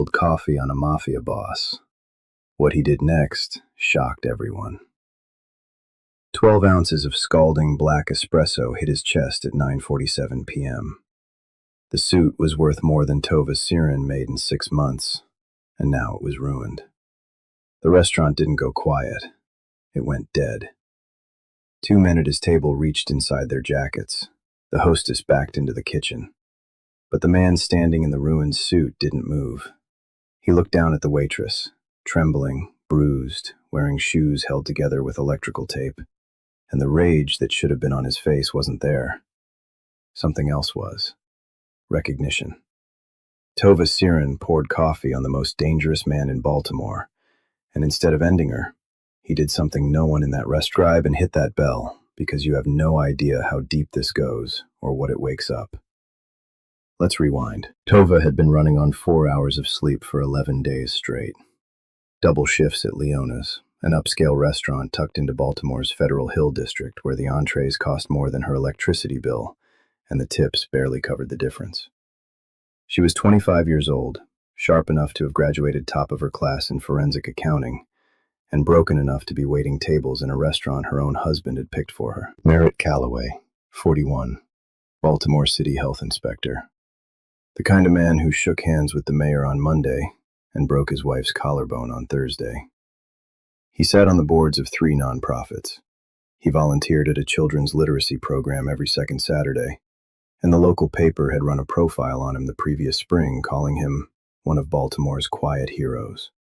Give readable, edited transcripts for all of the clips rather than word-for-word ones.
spilled coffee on a Mafia boss. What he did next shocked everyone. 12 ounces of scalding black espresso hit his chest at 9:47 p.m. The suit was worth more than Tova's siren made in 6 months, and now it was ruined. The restaurant didn't go quiet. It went dead. 2 men at his table reached inside their jackets. The hostess backed into the kitchen. But the man standing in the ruined suit didn't move. He looked down at the waitress, trembling, bruised, wearing shoes held together with electrical tape. And the rage that should have been on his face wasn't there. Something else was. Recognition. Tova Siren poured coffee on the most dangerous man in Baltimore, and instead of ending her, he did something no one in that restaurant. Subscribe and hit that bell, because you have no idea how deep this goes or what it wakes up. Let's rewind. Tova had been running on 4 hours of sleep for 11 days straight. Double shifts at Leona's, an upscale restaurant tucked into Baltimore's Federal Hill District, where the entrees cost more than her electricity bill, and the tips barely covered the difference. She was 25 years old, sharp enough to have graduated top of her class in forensic accounting, and broken enough to be waiting tables in a restaurant her own husband had picked for her. Merritt Calloway, 41, Baltimore City Health Inspector. The kind of man who shook hands with the mayor on Monday and broke his wife's collarbone on Thursday. He sat on the boards of 3 nonprofits. He volunteered at a children's literacy program every second Saturday, and the local paper had run a profile on him the previous spring, calling him one of Baltimore's quiet heroes.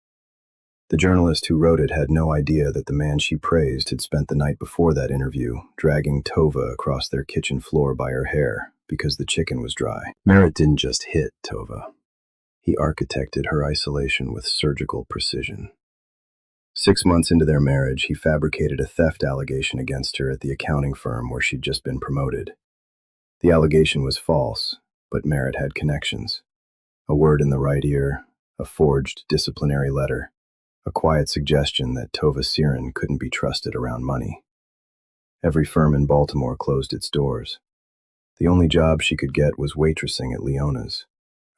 The journalist who wrote it had no idea that the man she praised had spent the night before that interview dragging Tova across their kitchen floor by her hair because the chicken was dry. Merritt didn't just hit Tova. He architected her isolation with surgical precision. 6 months into their marriage, he fabricated a theft allegation against her at the accounting firm where she'd just been promoted. The allegation was false, but Merritt had connections. A word in the right ear, a forged disciplinary letter, a quiet suggestion that Tova Siren couldn't be trusted around money. Every firm in Baltimore closed its doors. The only job she could get was waitressing at Leona's,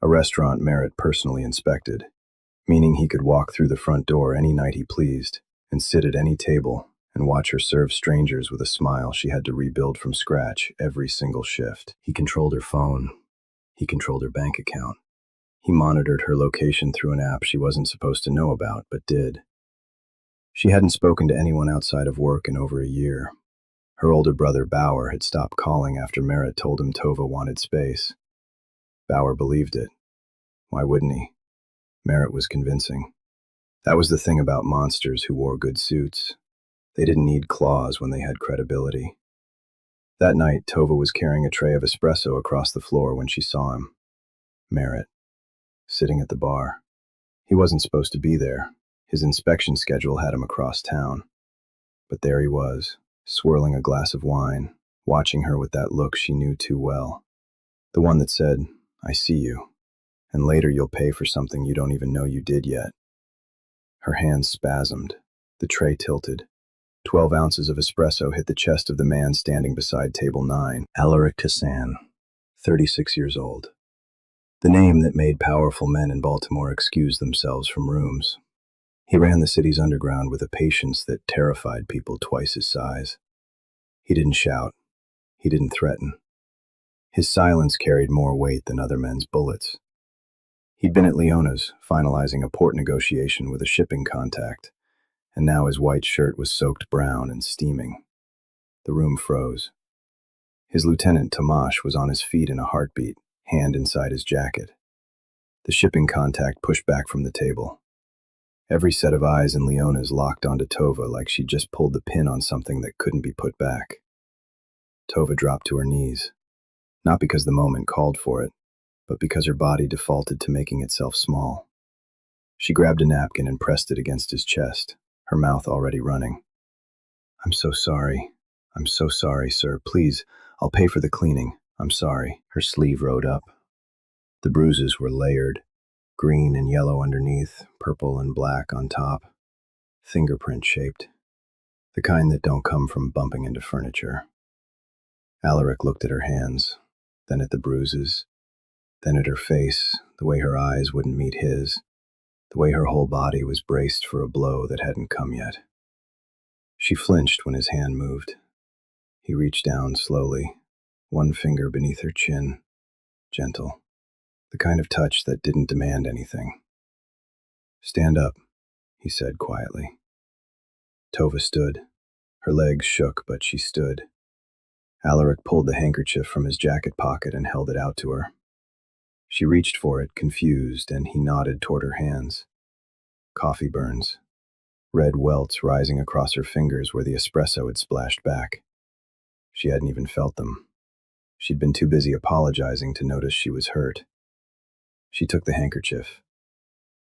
a restaurant Merritt personally inspected, meaning he could walk through the front door any night he pleased and sit at any table and watch her serve strangers with a smile she had to rebuild from scratch every single shift. He controlled her phone. He controlled her bank account. He monitored her location through an app she wasn't supposed to know about, but did. She hadn't spoken to anyone outside of work in over a year. Her older brother, Bauer, had stopped calling after Merritt told him Tova wanted space. Bauer believed it. Why wouldn't he? Merritt was convincing. That was the thing about monsters who wore good suits. They didn't need claws when they had credibility. That night, Tova was carrying a tray of espresso across the floor when she saw him. Merritt, sitting at the bar. He wasn't supposed to be there. His inspection schedule had him across town. But there he was, swirling a glass of wine, watching her with that look she knew too well. The one that said, "I see you, and later you'll pay for something you don't even know you did yet." Her hands spasmed. The tray tilted. 12 ounces of espresso hit the chest of the man standing beside table 9, Alaric Hassan, 36 years old. The name that made powerful men in Baltimore excuse themselves from rooms. He ran the city's underground with a patience that terrified people twice his size. He didn't shout. He didn't threaten. His silence carried more weight than other men's bullets. He'd been at Leona's, finalizing a port negotiation with a shipping contact, and now his white shirt was soaked brown and steaming. The room froze. His lieutenant, Tomash, was on his feet in a heartbeat, hand inside his jacket. The shipping contact pushed back from the table. Every set of eyes in Leona's locked onto Tova like she'd just pulled the pin on something that couldn't be put back. Tova dropped to her knees, not because the moment called for it, but because her body defaulted to making itself small. She grabbed a napkin and pressed it against his chest, her mouth already running. "I'm so sorry. I'm so sorry, sir. Please, I'll pay for the cleaning. I'm sorry." Her sleeve rode up. The bruises were layered, green and yellow underneath, purple and black on top, fingerprint-shaped, the kind that don't come from bumping into furniture. Alaric looked at her hands, then at the bruises, then at her face, the way her eyes wouldn't meet his. the way her whole body was braced for a blow that hadn't come yet. She flinched when his hand moved. He reached down slowly, one finger beneath her chin, gentle, the kind of touch that didn't demand anything. "Stand up," he said quietly. Tova stood. Her legs shook, but she stood. Alaric pulled the handkerchief from his jacket pocket and held it out to her. She reached for it, confused, and he nodded toward her hands. Coffee burns. Red welts rising across her fingers where the espresso had splashed back. She hadn't even felt them. She'd been too busy apologizing to notice she was hurt. She took the handkerchief.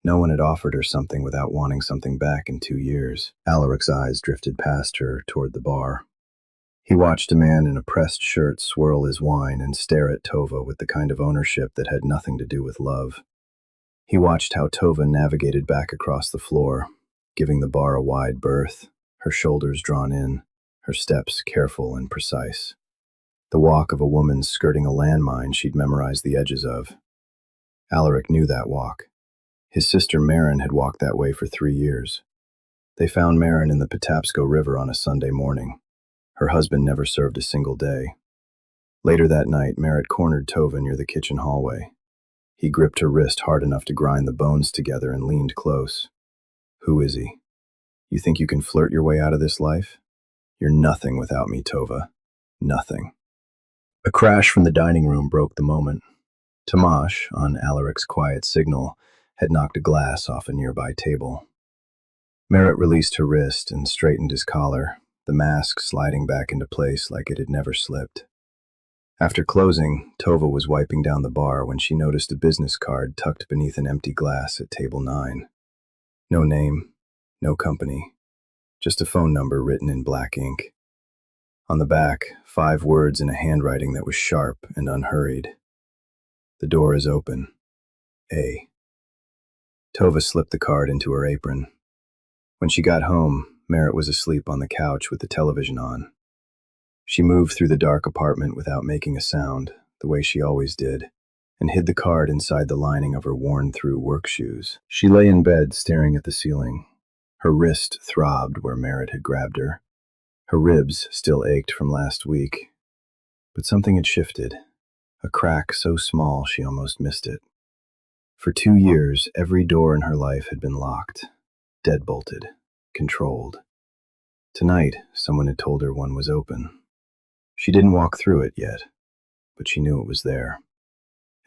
No one had offered her something without wanting something back in 2 years. Alaric's eyes drifted past her toward the bar. He watched a man in a pressed shirt swirl his wine and stare at Tova with the kind of ownership that had nothing to do with love. He watched how Tova navigated back across the floor, giving the bar a wide berth, her shoulders drawn in, her steps careful and precise. The walk of a woman skirting a landmine she'd memorized the edges of. Alaric knew that walk. His sister Marin had walked that way for 3 years. They found Marin in the Patapsco River on a Sunday morning. Her husband never served a single day. Later that night, Merritt cornered Tova near the kitchen hallway. He gripped her wrist hard enough to grind the bones together and leaned close. "Who is he? You think you can flirt your way out of this life? You're nothing without me, Tova. Nothing." A crash from the dining room broke the moment. Tomasz, on Alaric's quiet signal, had knocked a glass off a nearby table. Merritt released her wrist and straightened his collar, the mask sliding back into place like it had never slipped. After closing, Tova was wiping down the bar when she noticed a business card tucked beneath an empty glass at table 9. No name, no company, just a phone number written in black ink. On the back, 5 words in a handwriting that was sharp and unhurried. "The door is open. A." Tova slipped the card into her apron. When she got home, Merritt was asleep on the couch with the television on. She moved through the dark apartment without making a sound, the way she always did, and hid the card inside the lining of her worn-through work shoes. She lay in bed staring at the ceiling. Her wrist throbbed where Merritt had grabbed her. Her ribs still ached from last week. But something had shifted, a crack so small she almost missed it. For 2 years, every door in her life had been locked, deadbolted, controlled. Tonight, someone had told her one was open. She didn't walk through it yet, but she knew it was there.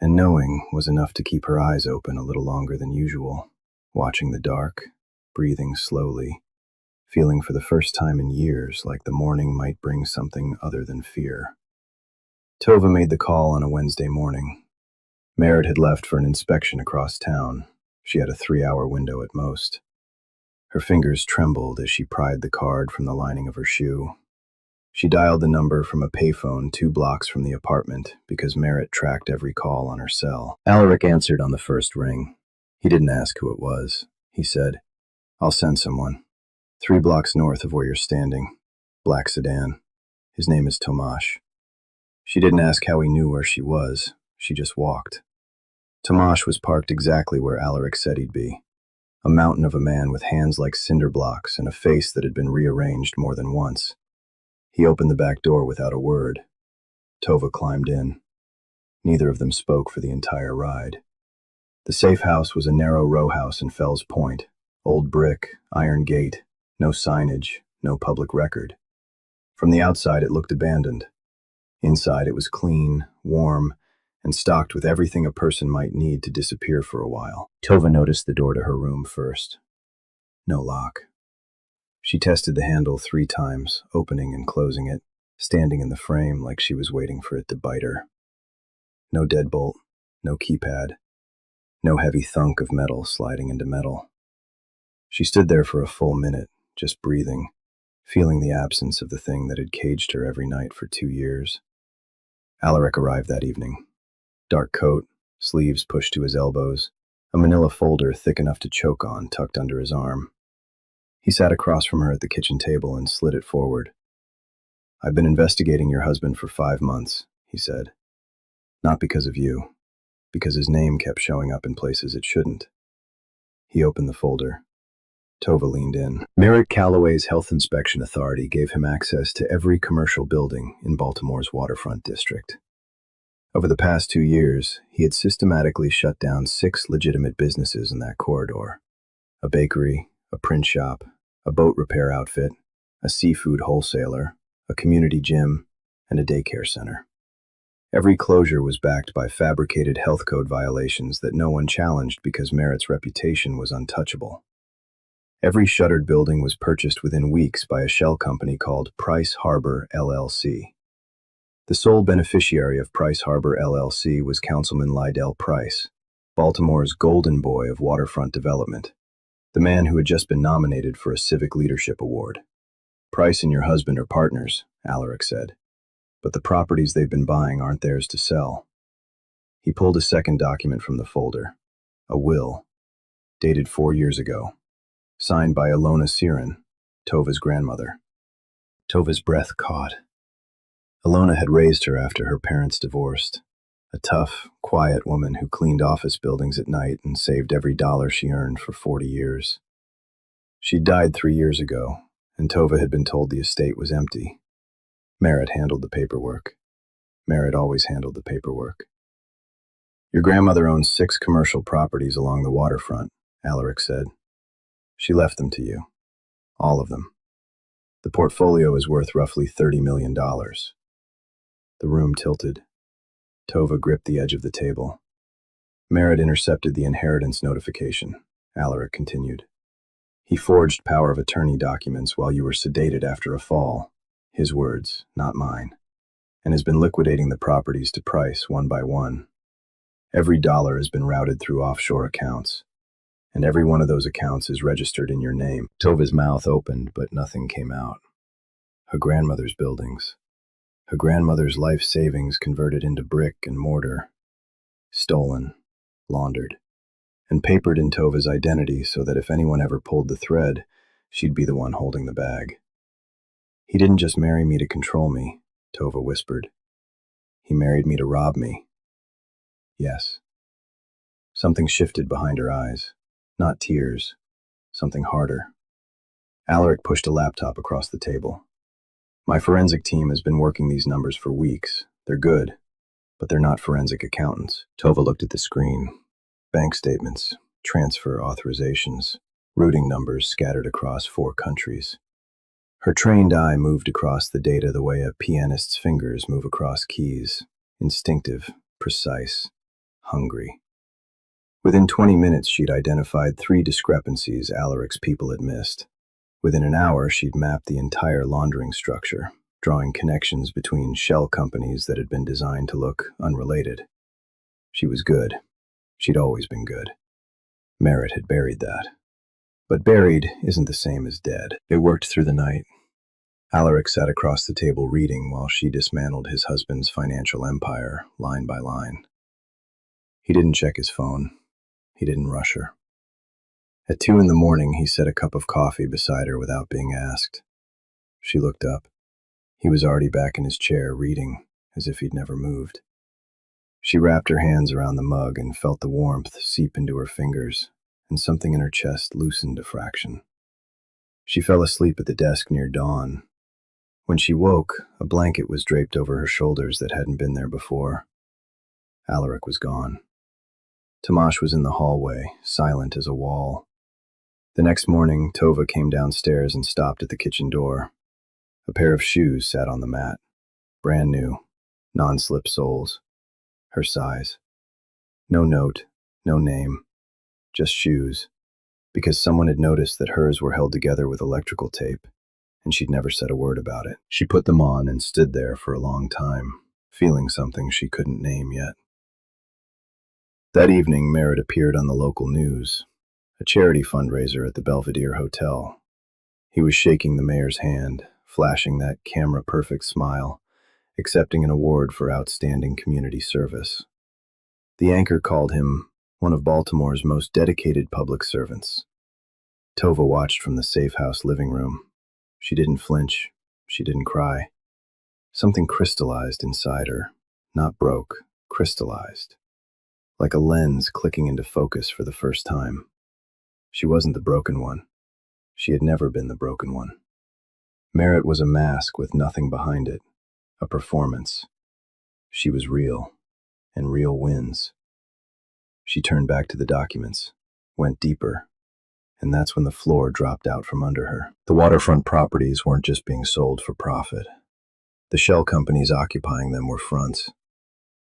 And knowing was enough to keep her eyes open a little longer than usual, watching the dark, breathing slowly, feeling for the first time in years like the morning might bring something other than fear. Tova made the call on a Wednesday morning. Merritt had left for an inspection across town. She had a 3-hour window at most. Her fingers trembled as she pried the card from the lining of her shoe. She dialed the number from a payphone 2 blocks from the apartment because Merritt tracked every call on her cell. Alaric answered on the first ring. He didn't ask who it was. He said, "I'll send someone. 3 blocks north of where you're standing. Black sedan. His name is Tomasz." She didn't ask how he knew where she was. She just walked. Tomasz was parked exactly where Alaric said he'd be. A mountain of a man with hands like cinder blocks and a face that had been rearranged more than once. He opened the back door without a word. Tova climbed in. Neither of them spoke for the entire ride. The safe house was a narrow row house in Fells Point. Old brick, iron gate, no signage, no public record. From the outside it looked abandoned. Inside it was clean, warm, and stocked with everything a person might need to disappear for a while. Tova noticed the door to her room first. No lock. She tested the handle 3 times, opening and closing it, standing in the frame like she was waiting for it to bite her. No deadbolt, no keypad, no heavy thunk of metal sliding into metal. She stood there for a full minute, just breathing, feeling the absence of the thing that had caged her every night for 2 years. Alaric arrived that evening. Dark coat, sleeves pushed to his elbows, a manila folder thick enough to choke on tucked under his arm. He sat across from her at the kitchen table and slid it forward. "I've been investigating your husband for 5 months," he said. "Not because of you, because his name kept showing up in places it shouldn't. He opened the folder. Tova leaned in. Merritt Calloway's Health Inspection Authority gave him access to every commercial building in Baltimore's waterfront district. Over the past 2 years, he had systematically shut down 6 legitimate businesses in that corridor: a bakery, a print shop, a boat repair outfit, a seafood wholesaler, a community gym, and a daycare center. Every closure was backed by fabricated health code violations that no one challenged because Merritt's reputation was untouchable. Every shuttered building was purchased within weeks by a shell company called Price Harbor LLC. The sole beneficiary of Price Harbor LLC was Councilman Lydell Price, Baltimore's golden boy of waterfront development, the man who had just been nominated for a Civic Leadership Award. "Price and your husband are partners," Alaric said, "but the properties they've been buying aren't theirs to sell." He pulled a second document from the folder, a will, dated 4 years ago, signed by Ilona Siren, Tova's grandmother. Tova's breath caught. Ilona had raised her after her parents divorced, a tough, quiet woman who cleaned office buildings at night and saved every dollar she earned for 40 years. She'd died 3 years ago, and Tova had been told the estate was empty. Merritt handled the paperwork. Merritt always handled the paperwork. "Your grandmother owns 6 commercial properties along the waterfront," Alaric said. "She left them to you. All of them. The portfolio is worth roughly $30 million. The room tilted. Tova gripped the edge of the table. "Merritt intercepted the inheritance notification," Alaric continued. "He forged power of attorney documents while you were sedated after a fall. His words, not mine. And has been liquidating the properties to Price one by one. Every dollar has been routed through offshore accounts, and every one of those accounts is registered in your name." Tova's mouth opened, but nothing came out. Her grandmother's buildings. Her grandmother's life savings converted into brick and mortar. Stolen, laundered, and papered in Tova's identity so that if anyone ever pulled the thread, she'd be the one holding the bag. "He didn't just marry me to control me," Tova whispered. "He married me to rob me." "Yes." Something shifted behind her eyes. Not tears. Something harder. Alaric pushed a laptop across the table. "My forensic team has been working these numbers for weeks. They're good, but they're not forensic accountants." Tova looked at the screen. Bank statements, transfer authorizations, routing numbers scattered across 4 countries. Her trained eye moved across the data the way a pianist's fingers move across keys, instinctive, precise, hungry. Within 20 minutes, she'd identified 3 discrepancies Alaric's people had missed. Within an hour, she'd mapped the entire laundering structure, drawing connections between shell companies that had been designed to look unrelated. She was good. She'd always been good. Merritt had buried that. But buried isn't the same as dead. They worked through the night. Alaric sat across the table reading while she dismantled his husband's financial empire, line by line. He didn't check his phone. He didn't rush her. At 2 in the morning, he set a cup of coffee beside her without being asked. She looked up. He was already back in his chair, reading, as if he'd never moved. She wrapped her hands around the mug and felt the warmth seep into her fingers, and something in her chest loosened a fraction. She fell asleep at the desk near dawn. When she woke, a blanket was draped over her shoulders that hadn't been there before. Alaric was gone. Tomash was in the hallway, silent as a wall. The next morning, Tova came downstairs and stopped at the kitchen door. A pair of shoes sat on the mat, brand new, non-slip soles, her size. No note, no name, just shoes, because someone had noticed that hers were held together with electrical tape, and she'd never said a word about it. She put them on and stood there for a long time, feeling something she couldn't name yet. That evening, Merritt appeared on the local news, a charity fundraiser at the Belvedere Hotel. He was shaking the mayor's hand, flashing that camera-perfect smile, accepting an award for outstanding community service. The anchor called him one of Baltimore's most dedicated public servants. Tova watched from the safe house living room. She didn't flinch. She didn't cry. Something crystallized inside her, not broke, crystallized, like a lens clicking into focus for the first time. She wasn't the broken one. She had never been the broken one. Merritt was a mask with nothing behind it, a performance. She was real, and real wins. She turned back to the documents, went deeper, and that's when the floor dropped out from under her. The waterfront properties weren't just being sold for profit. The shell companies occupying them were fronts.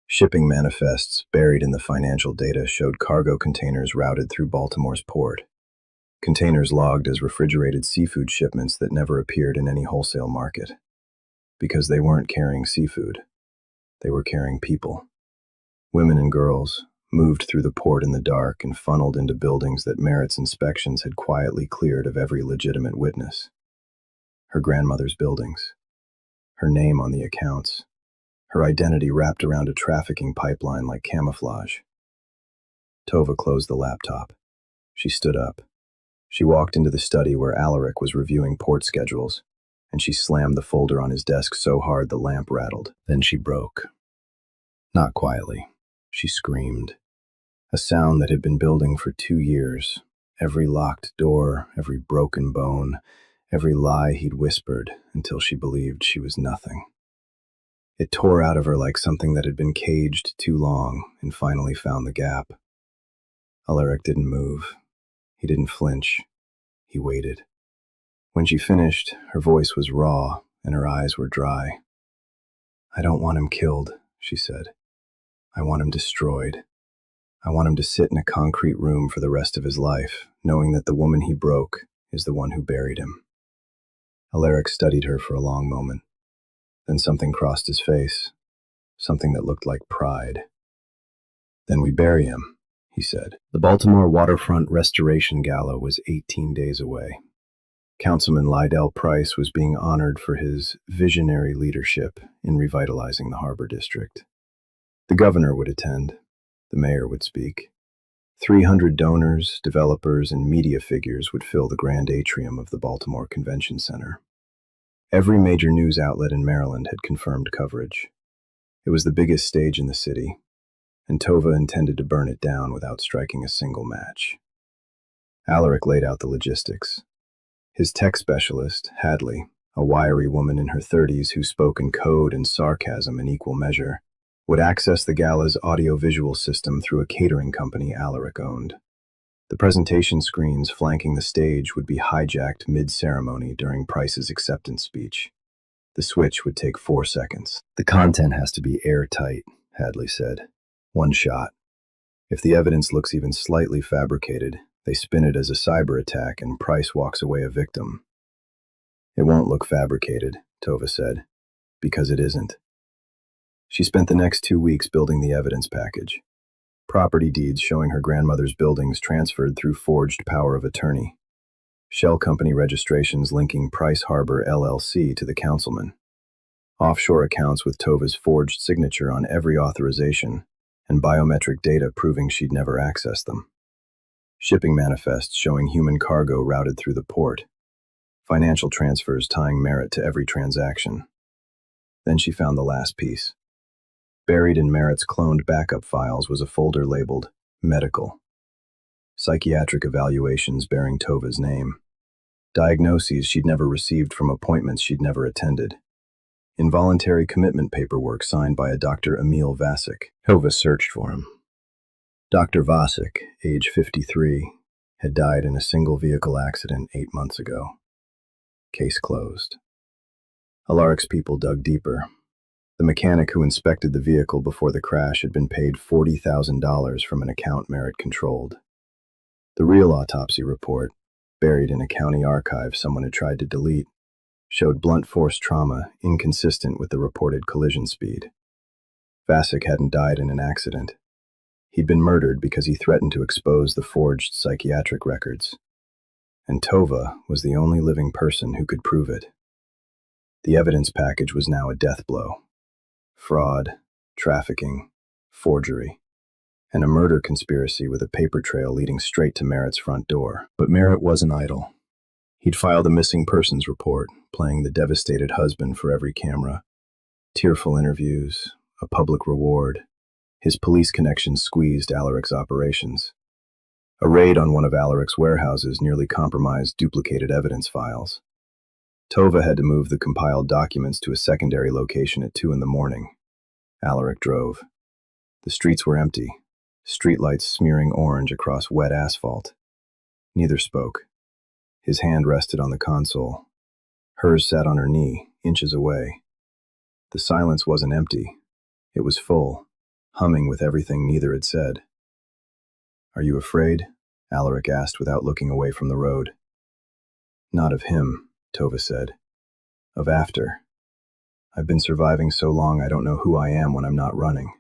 Shipping manifests buried in the financial data showed cargo containers routed through Baltimore's port. Containers logged as refrigerated seafood shipments that never appeared in any wholesale market. Because they weren't carrying seafood. They were carrying people. Women and girls moved through the port in the dark and funneled into buildings that Merritt's inspections had quietly cleared of every legitimate witness. Her grandmother's buildings. Her name on the accounts. Her identity wrapped around a trafficking pipeline like camouflage. Tova closed the laptop. She stood up. She walked into the study where Alaric was reviewing port schedules, and she slammed the folder on his desk so hard the lamp rattled. Then she broke. Not quietly. She screamed. A sound that had been building for 2 years. Every locked door, every broken bone, every lie he'd whispered until she believed she was nothing. It tore out of her like something that had been caged too long and finally found the gap. Alaric didn't move. He didn't flinch. He waited. When she finished, her voice was raw and her eyes were dry. "I don't want him killed," she said. "I want him destroyed. I want him to sit in a concrete room for the rest of his life, knowing that the woman he broke is the one who buried him." Alaric studied her for a long moment. Then something crossed his face, something that looked like pride. "Then we bury him," he said. The Baltimore Waterfront Restoration Gala was 18 days away. Councilman Lydell Price was being honored for his visionary leadership in revitalizing the Harbor District. The governor would attend. The mayor would speak. 300 donors, developers, and media figures would fill the grand atrium of the Baltimore Convention Center. Every major news outlet in Maryland had confirmed coverage. It was the biggest stage in the city, and Tova intended to burn it down without striking a single match. Alaric laid out the logistics. His tech specialist, Hadley, a wiry woman in her 30s who spoke in code and sarcasm in equal measure, would access the gala's audio-visual system through a catering company Alaric owned. The presentation screens flanking the stage would be hijacked mid-ceremony during Price's acceptance speech. The switch would take 4 seconds. "The content has to be airtight," Hadley said. "One shot. If the evidence looks even slightly fabricated, they spin it as a cyber attack and Price walks away a victim." "It won't look fabricated," Tova said, "because it isn't." She spent the next 2 weeks building the evidence package. Property deeds showing her grandmother's buildings transferred through forged power of attorney. Shell company registrations linking Price Harbor LLC to the councilman. Offshore accounts with Tova's forged signature on every authorization, and biometric data proving she'd never accessed them. Shipping manifests showing human cargo routed through the port. Financial transfers tying Merritt to every transaction. Then she found the last piece. Buried in Merritt's cloned backup files was a folder labeled Medical. Psychiatric evaluations bearing Tova's name. Diagnoses she'd never received from appointments she'd never attended. Involuntary commitment paperwork signed by a Dr. Emil Vasic. Tova searched for him. Dr. Vasic, age 53, had died in a single vehicle accident 8 months ago. Case closed. Alaric's people dug deeper. The mechanic who inspected the vehicle before the crash had been paid $40,000 from an account Merritt controlled. The real autopsy report, buried in a county archive someone had tried to delete, showed blunt force trauma inconsistent with the reported collision speed. Vasic hadn't died in an accident. He'd been murdered because he threatened to expose the forged psychiatric records. And Tova was the only living person who could prove it. The evidence package was now a death blow. Fraud, trafficking, forgery, and a murder conspiracy with a paper trail leading straight to Merritt's front door. But Merritt wasn't idle. He'd filed a missing persons report, playing the devastated husband for every camera. Tearful interviews, a public reward. His police connections squeezed Alaric's operations. A raid on one of Alaric's warehouses nearly compromised duplicated evidence files. Tova had to move the compiled documents to a secondary location at 2 in the morning. Alaric drove. The streets were empty, streetlights smearing orange across wet asphalt. Neither spoke. His hand rested on the console. Hers sat on her knee, inches away. The silence wasn't empty. It was full, humming with everything neither had said. "Are you afraid?" Alaric asked without looking away from the road. "Not of him," Tova said. "Of after. I've been surviving so long I don't know who I am when I'm not running."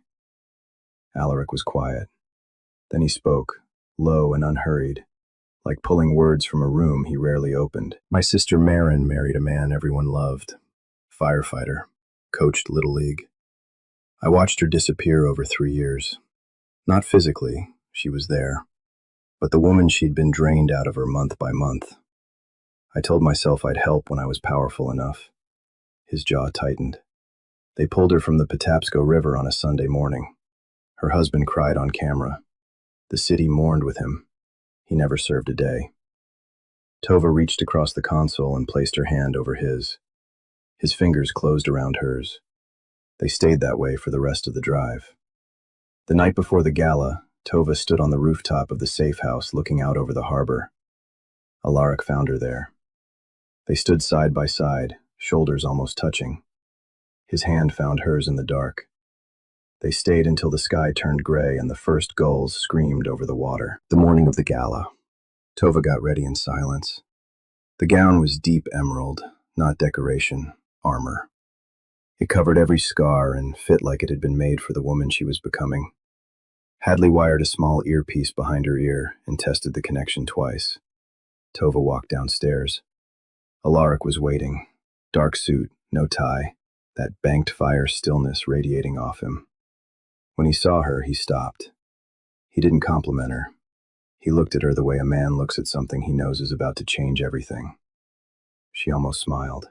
Alaric was quiet. Then he spoke, low and unhurried, like pulling words from a room he rarely opened. "My sister Marin married a man everyone loved. Firefighter. Coached Little League. I watched her disappear over 3 years. Not physically, she was there, but the woman she'd been drained out of her month by month. I told myself I'd help when I was powerful enough." His jaw tightened. "They pulled her from the Patapsco River on a Sunday morning. Her husband cried on camera. The city mourned with him. He never served a day." Tova reached across the console and placed her hand over his. His fingers closed around hers. They stayed that way for the rest of the drive. The night before the gala, Tova stood on the rooftop of the safe house looking out over the harbor. Alaric found her there. They stood side by side, shoulders almost touching. His hand found hers in the dark. They stayed until the sky turned gray and the first gulls screamed over the water. The morning of the gala. Tova got ready in silence. The gown was deep emerald, not decoration, armor. It covered every scar and fit like it had been made for the woman she was becoming. Hadley wired a small earpiece behind her ear and tested the connection twice. Tova walked downstairs. Alaric was waiting. Dark suit, no tie, that banked fire stillness radiating off him. When he saw her, he stopped. He didn't compliment her. He looked at her the way a man looks at something he knows is about to change everything. She almost smiled.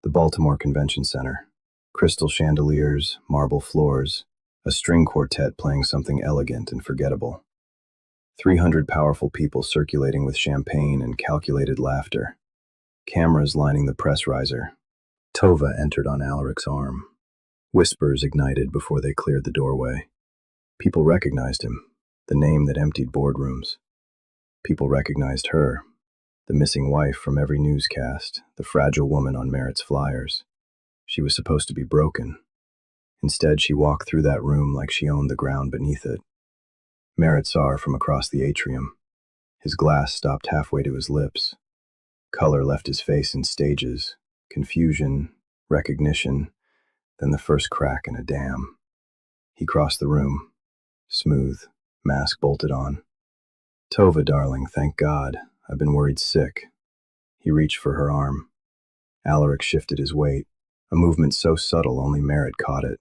The Baltimore Convention Center. Crystal chandeliers, marble floors, a string quartet playing something elegant and forgettable. 300 powerful people circulating with champagne and calculated laughter. Cameras lining the press riser. Tova entered on Alaric's arm. Whispers ignited before they cleared the doorway. People recognized him, the name that emptied boardrooms. People recognized her, the missing wife from every newscast, the fragile woman on Merritt's flyers. She was supposed to be broken. Instead, she walked through that room like she owned the ground beneath it. Merritt saw her from across the atrium. His glass stopped halfway to his lips. Color left his face in stages, confusion, recognition, then the first crack in a dam. He crossed the room, smooth, mask bolted on. "Tova, darling, thank God. I've been worried sick." He reached for her arm. Alaric shifted his weight, a movement so subtle only Merritt caught it,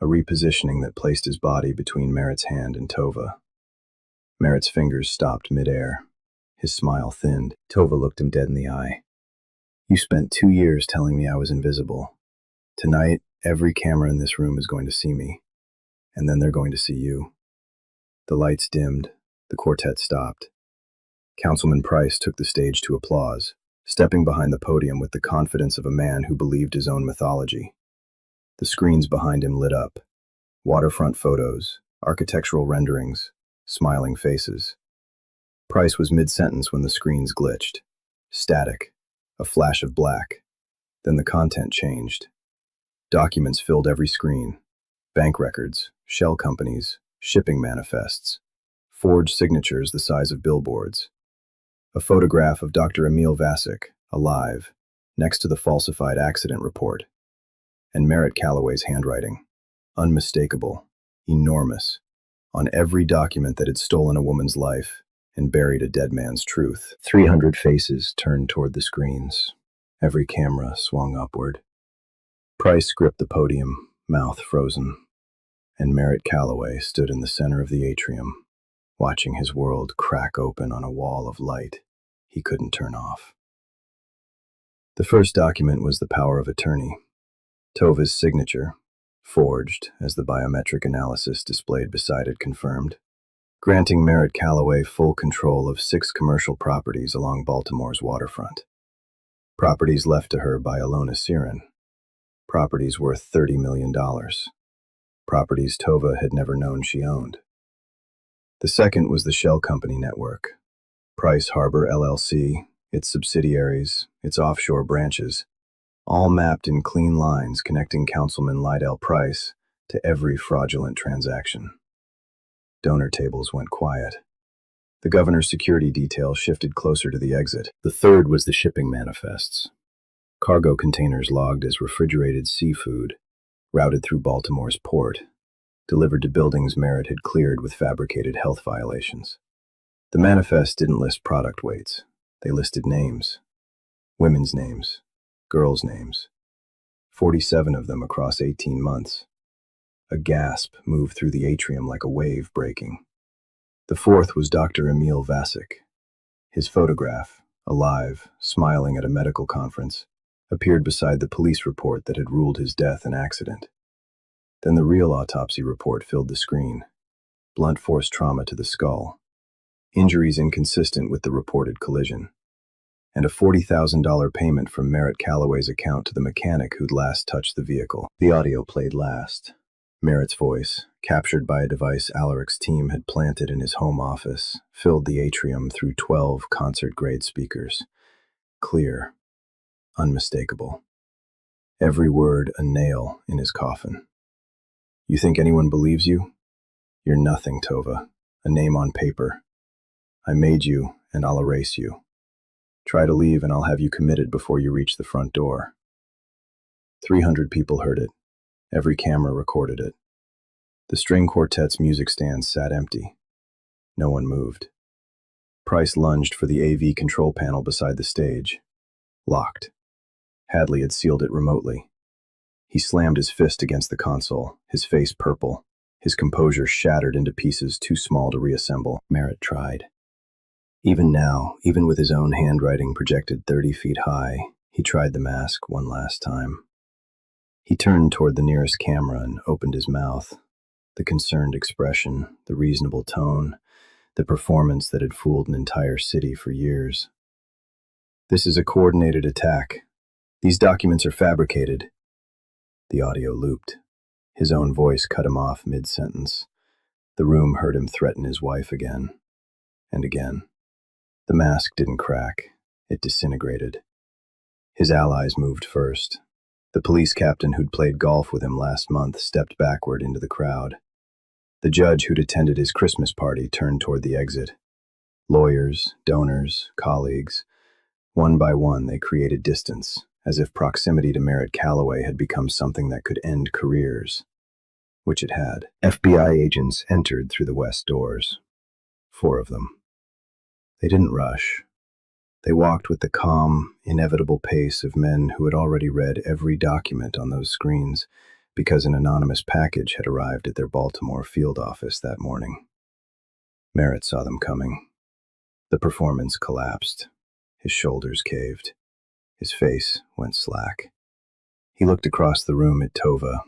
a repositioning that placed his body between Merritt's hand and Tova. Merritt's fingers stopped midair. His smile thinned. Tova looked him dead in the eye. "You spent 2 years telling me I was invisible. Tonight, every camera in this room is going to see me, and then they're going to see you." The lights dimmed. The quartet stopped. Councilman Price took the stage to applause, stepping behind the podium with the confidence of a man who believed his own mythology. The screens behind him lit up. Waterfront photos, architectural renderings, smiling faces. Price was mid-sentence when the screens glitched. Static, a flash of black. Then the content changed. Documents filled every screen. Bank records, shell companies, shipping manifests, forged signatures the size of billboards. A photograph of Dr. Emil Vasic, alive, next to the falsified accident report. And Merritt Calloway's handwriting. Unmistakable, enormous, on every document that had stolen a woman's life and buried a dead man's truth. 300 faces turned toward the screens. Every camera swung upward. Price gripped the podium, mouth frozen, and Merritt Calloway stood in the center of the atrium, watching his world crack open on a wall of light he couldn't turn off. The first document was the power of attorney. Tova's signature, forged, as the biometric analysis displayed beside it confirmed. granting Merritt Callaway full control of 6 commercial properties along Baltimore's waterfront. Properties left to her by Alona Siren. Properties worth $30 million. Properties Tova had never known she owned. The second was the Shell Company network. Price Harbor LLC, its subsidiaries, its offshore branches, all mapped in clean lines connecting Councilman Lydell Price to every fraudulent transaction. Donor tables went quiet. The governor's security detail shifted closer to the exit. The third was the shipping manifests. Cargo containers logged as refrigerated seafood, routed through Baltimore's port, delivered to buildings Merritt had cleared with fabricated health violations. The manifest didn't list product weights. They listed names. Women's names. Girls' names. 47 of them across 18 months. A gasp moved through the atrium like a wave breaking. The fourth was Dr. Emil Vasic. His photograph, alive, smiling at a medical conference, appeared beside the police report that had ruled his death an accident. Then the real autopsy report filled the screen. Blunt force trauma to the skull. Injuries inconsistent with the reported collision. And a $40,000 payment from Merritt Callaway's account to the mechanic who'd last touched the vehicle. The audio played last. Merritt's voice, captured by a device Alaric's team had planted in his home office, filled the atrium through 12 concert-grade speakers. Clear. Unmistakable. Every word a nail in his coffin. You think anyone believes you? You're nothing, Tova. A name on paper. I made you, and I'll erase you. Try to leave and I'll have you committed before you reach the front door. 300 people heard it. Every camera recorded it. The string quartet's music stand sat empty. No one moved. Price lunged for the AV control panel beside the stage. Locked. Hadley had sealed it remotely. He slammed his fist against the console, his face purple, his composure shattered into pieces too small to reassemble. Merritt tried. Even now, even with his own handwriting projected 30 feet high, he tried the mask one last time. He turned toward the nearest camera and opened his mouth. The concerned expression, the reasonable tone, the performance that had fooled an entire city for years. This is a coordinated attack. These documents are fabricated. The audio looped. His own voice cut him off mid-sentence. The room heard him threaten his wife again. And again. The mask didn't crack. It disintegrated. His allies moved first. The police captain who'd played golf with him last month stepped backward into the crowd. The judge who'd attended his Christmas party turned toward the exit. Lawyers, donors, colleagues. One by one, they created distance, as if proximity to Merritt Callaway had become something that could end careers. Which it had. FBI agents entered through the west doors. 4 of them. They didn't rush. They walked with the calm, inevitable pace of men who had already read every document on those screens because an anonymous package had arrived at their Baltimore field office that morning. Merritt saw them coming. The performance collapsed. His shoulders caved. His face went slack. He looked across the room at Tova,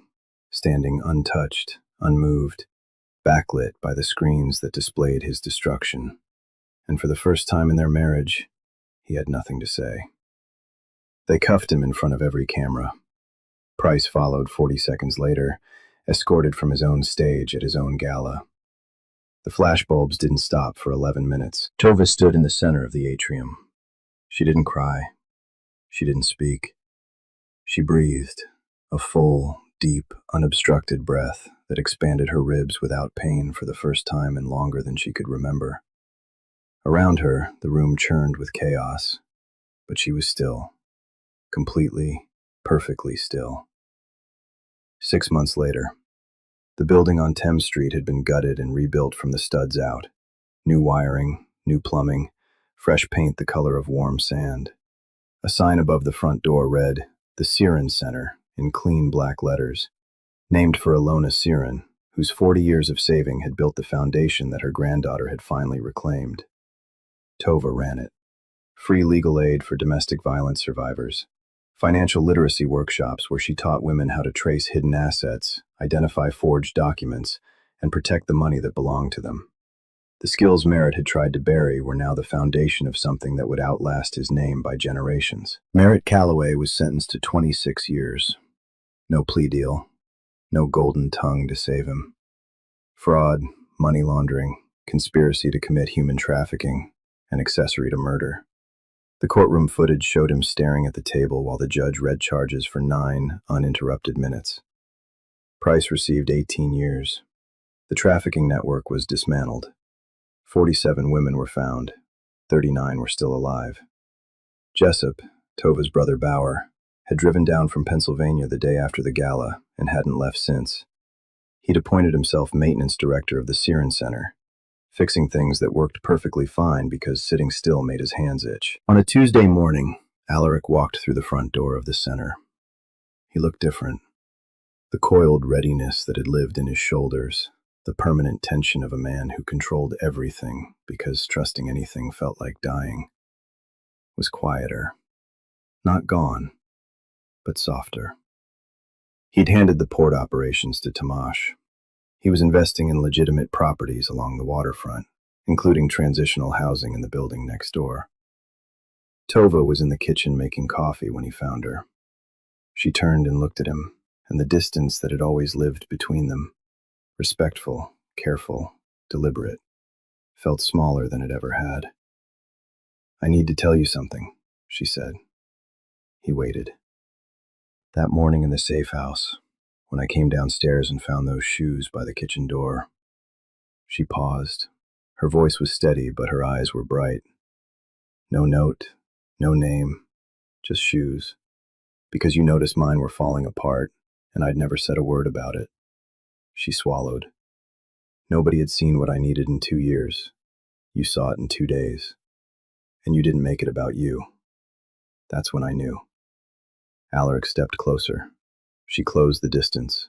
standing untouched, unmoved, backlit by the screens that displayed his destruction. And for the first time in their marriage, he had nothing to say. They cuffed him in front of every camera. Price followed 40 seconds later, escorted from his own stage at his own gala. The flashbulbs didn't stop for 11 minutes. Tova stood in the center of the atrium. She didn't cry. She didn't speak. She breathed, a full, deep, unobstructed breath that expanded her ribs without pain for the first time in longer than she could remember. Around her, the room churned with chaos, but she was still, completely, perfectly still. 6 months later, the building on Thames Street had been gutted and rebuilt from the studs out. New wiring, new plumbing, fresh paint the color of warm sand. A sign above the front door read, "The Siren Center," in clean black letters, named for Alona Siren, whose 40 years of saving had built the foundation that her granddaughter had finally reclaimed. Tova ran it. Free legal aid for domestic violence survivors. Financial literacy workshops where she taught women how to trace hidden assets, identify forged documents, and protect the money that belonged to them. The skills Merritt had tried to bury were now the foundation of something that would outlast his name by generations. Merritt Calloway was sentenced to 26 years. No plea deal, no golden tongue to save him. Fraud, money laundering, conspiracy to commit human trafficking, and accessory to murder. The courtroom footage showed him staring at the table while the judge read charges for 9 uninterrupted minutes. Price received 18 years. The trafficking network was dismantled. 47 women were found. 39 were still alive. Jessup, Tova's brother Bauer, had driven down from Pennsylvania the day after the gala and hadn't left since. He'd appointed himself maintenance director of the Siren Center, fixing things that worked perfectly fine because sitting still made his hands itch. On a Tuesday morning, Alaric walked through the front door of the center. He looked different. The coiled readiness that had lived in his shoulders, the permanent tension of a man who controlled everything because trusting anything felt like dying, was quieter. Not gone, but softer. He'd handed the port operations to Tomash. He was investing in legitimate properties along the waterfront, including transitional housing in the building next door. Tova was in the kitchen making coffee when he found her. She turned and looked at him, and the distance that had always lived between them, respectful, careful, deliberate, felt smaller than it ever had. "I need to tell you something," she said. He waited. "That morning in the safe house, when I came downstairs and found those shoes by the kitchen door." She paused. Her voice was steady, but her eyes were bright. "No note, no name, just shoes. Because you noticed mine were falling apart, and I'd never said a word about it." She swallowed. "Nobody had seen what I needed in 2 years. You saw it in 2 days. And you didn't make it about you. That's when I knew." Alaric stepped closer. She closed the distance.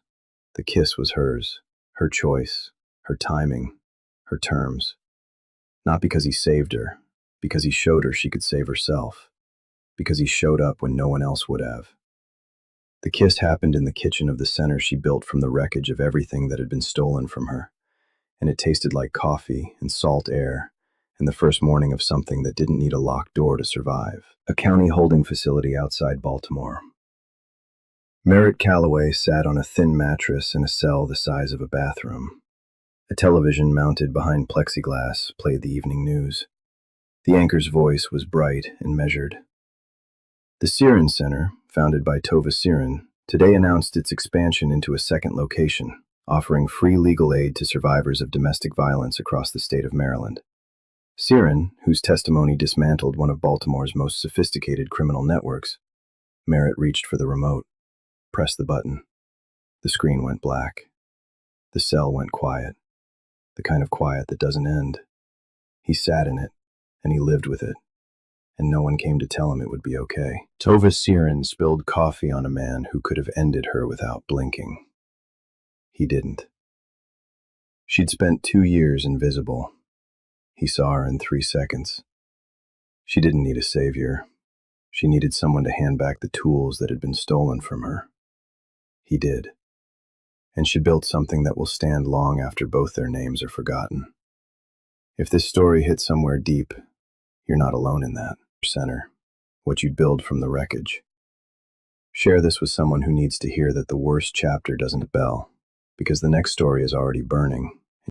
The kiss was hers, her choice, her timing, her terms. Not because he saved her, because he showed her she could save herself. Because he showed up when no one else would have. The kiss happened in the kitchen of the center she built from the wreckage of everything that had been stolen from her, and it tasted like coffee and salt air and the first morning of something that didn't need a locked door to survive. A county holding facility outside Baltimore. Merritt Calloway sat on a thin mattress in a cell the size of a bathroom. A television mounted behind plexiglass played the evening news. The anchor's voice was bright and measured. The Siren Center, founded by Tova Siren, today announced its expansion into a second location, offering free legal aid to survivors of domestic violence across the state of Maryland. Siren, whose testimony dismantled one of Baltimore's most sophisticated criminal networks. Merritt reached for the remote, pressed the button. The screen went black. The cell went quiet, the kind of quiet that doesn't end. He sat in it, and he lived with it, and no one came to tell him it would be okay. Tova Siren spilled coffee on a man who could have ended her without blinking. He didn't. She'd spent 2 years invisible. He saw her in 3 seconds. She didn't need a savior. She needed someone to hand back the tools that had been stolen from her. He did. And she built something that will stand long after both their names are forgotten. If this story hit somewhere deep, you're not alone in that. Center, what you'd build from the wreckage. Share this with someone who needs to hear that the worst chapter doesn't bell, because the next story is already burning.